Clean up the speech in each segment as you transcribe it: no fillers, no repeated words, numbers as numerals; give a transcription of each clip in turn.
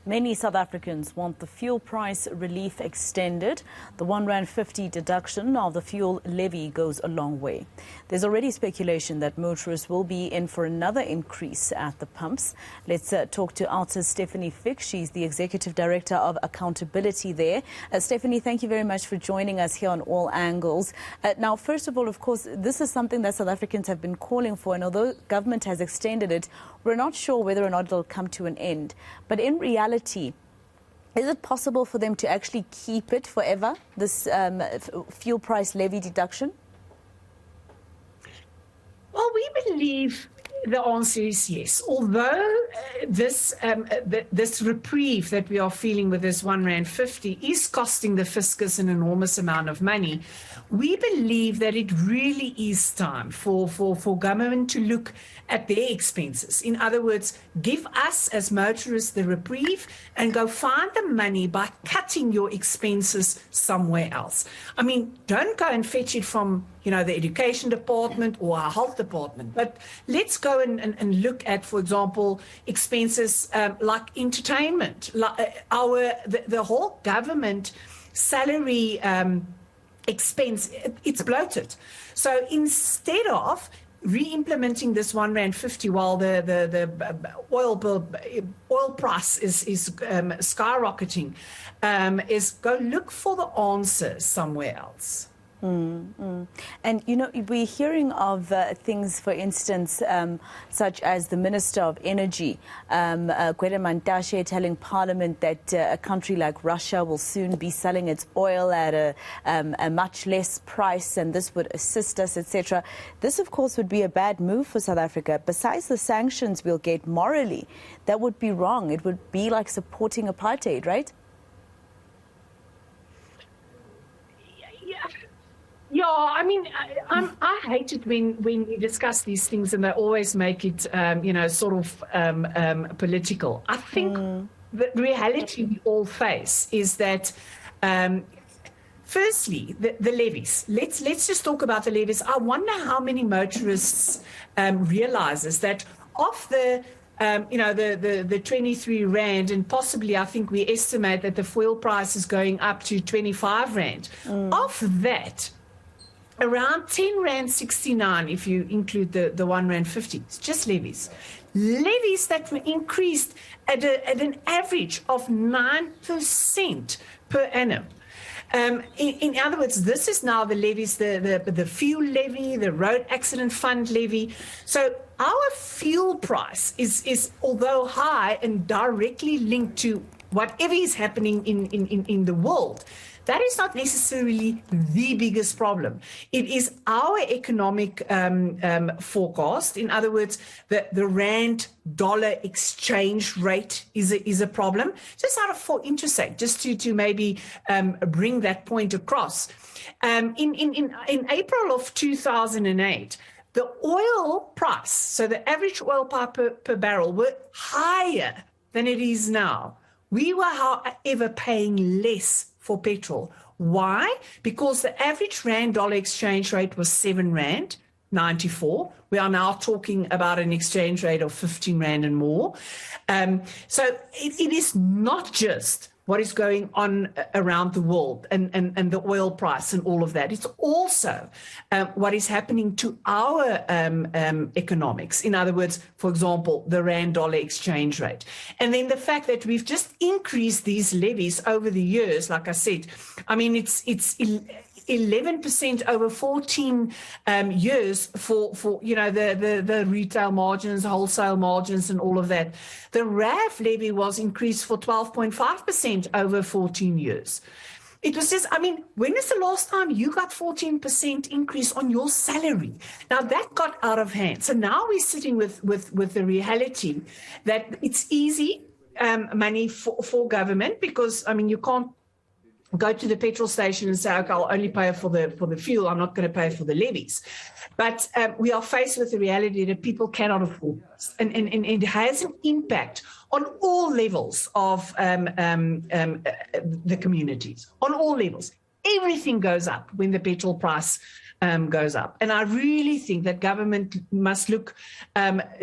Many South Africans want the fuel price relief extended. The R1.50 deduction of the fuel levy goes a long way. There's already speculation that motorists will be in for another increase at the pumps. Let's talk to Outa's Stefanie Fick. She's the Executive Director of Accountability there. Stefanie, thank you very much for joining us here on All Angles. Now, first of all, of course, this is something that South Africans have been calling for, and although government has extended it, we're not sure whether or not it'll come to an end. But in reality, is it possible for them to actually keep it forever, this fuel price levy deduction? Well, we believe the answer is yes. Although this reprieve that we are feeling with this R1.50 is costing the fiscus an enormous amount of money, we believe that it really is time for government to look at their expenses. In other words, give us as motorists the reprieve and go find the money by cutting your expenses somewhere else. I mean, don't go and fetch it from, the education department or our health department, but let's go and look at, for example, expenses like entertainment, like the whole government salary expense, it's bloated. So instead of re-implementing this R1.50 while the oil price is skyrocketing, is go look for the answer somewhere else. And, we're hearing of things, for instance, such as the Minister of Energy, Gwede Mantashe, telling Parliament that a country like Russia will soon be selling its oil at a much less price, and this would assist us, etc. This, of course, would be a bad move for South Africa. Besides the sanctions we'll get morally, that would be wrong. It would be like supporting apartheid, right? Yeah, I mean, I hate it when we discuss these things and they always make it, sort of political. I think the reality we all face is that, firstly, the levies. Let's just talk about the levies. I wonder how many motorists realizes that of the 23 Rand, and possibly I think we estimate that the fuel price is going up to 25 Rand. Of that, around 10.69 if you include the R1.50. It's just levies. Levies that were increased at an average of 9% per annum. In other words, this is now the levies, the fuel levy, the road accident fund levy. So our fuel price is although high and directly linked to whatever is happening in the world, that is not necessarily the biggest problem. It is our economic forecast. In other words, the Rand-dollar exchange rate is a problem. Just for interest sake, just to maybe bring that point across. In April of 2008, the oil price, so the average oil price per barrel, were higher than it is now. We were, however, paying less for petrol. Why? Because the average Rand-dollar exchange rate was 7 Rand 94. We are now talking about an exchange rate of 15 Rand and more. So it is not just what is going on around the world and the oil price and all of that. It's also what is happening to our economics. In other words, for example, the Rand-dollar exchange rate. And then the fact that we've just increased these levies over the years, like I said, I mean, it's 11% over 14 years for the retail margins, wholesale margins, and all of that. The RAF levy was increased for 12.5% over 14 years. It was just, I mean, when is the last time you got 14% increase on your salary? Now that got out of hand. So now we're sitting with the reality that it's easy money for government, because, I mean, you can't go to the petrol station and say, okay, I'll only pay for the fuel. I'm not going to pay for the levies. But we are faced with the reality that people cannot afford this. And it has an impact on all levels of the communities, on all levels. Everything goes up when the petrol price goes up. And I really think that government must look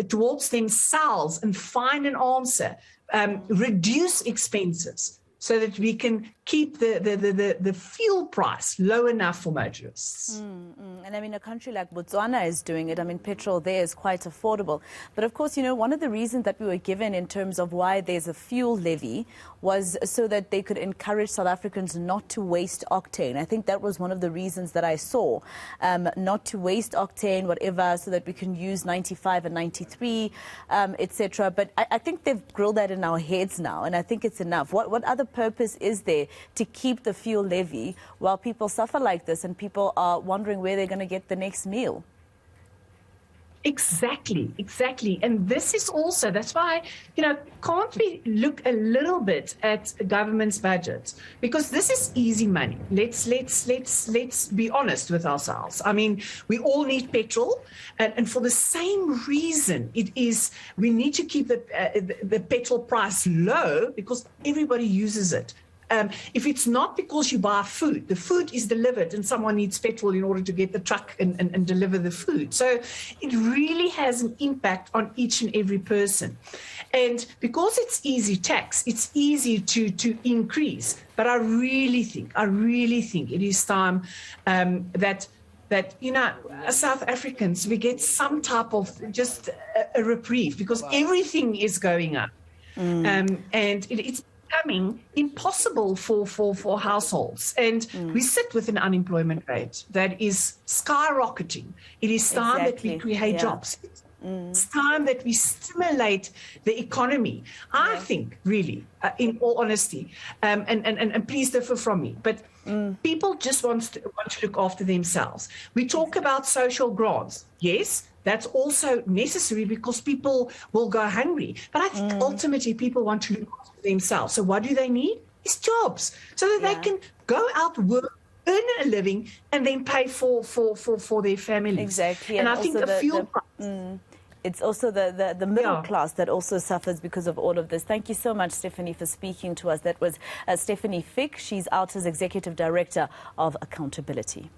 towards themselves and find an answer, reduce expenses so that we can keep the fuel price low enough for motorists. And I mean, a country like Botswana is doing it. I mean, petrol there is quite affordable. But of course, you know, one of the reasons that we were given in terms of why there's a fuel levy was so that they could encourage South Africans not to waste octane. I think that was one of the reasons that I saw, not to waste octane, whatever, so that we can use 95 and 93, etc. But I think they've grilled that in our heads now, and I think it's enough. What other purpose is there to keep the fuel levy while people suffer like this and people are wondering where they're going to get the next meal? Exactly. And this is also, that's why, you know, can't we look a little bit at government's budget? Because this is easy money. Let's be honest with ourselves. I mean, we all need petrol, and for the same reason, we need to keep the petrol price low because everybody uses it. If it's not because you buy food, the food is delivered and someone needs petrol in order to get the truck and deliver the food. So it really has an impact on each and every person. And because it's easy tax, it's easy to increase. But I really think it is time that, you know, as South Africans, we get some type of just a reprieve because everything is going up. And it's becoming impossible for households. And we sit with an unemployment rate that is skyrocketing. It is time that we create jobs. It's time that we stimulate the economy. I think, really, in all honesty, and please differ from me, but people just want to look after themselves. We talk about social grants. Yes, that's also necessary because people will go hungry. But I think ultimately people want to look after themselves. So what do they need? It's jobs so that they can go out, work, earn a living, and then pay for their families. Exactly. And I think the fuel price. It's also the middle class that also suffers because of all of this. Thank you so much, Stefanie, for speaking to us. That was Stefanie Fick. She's Outa's Executive Director of Accountability.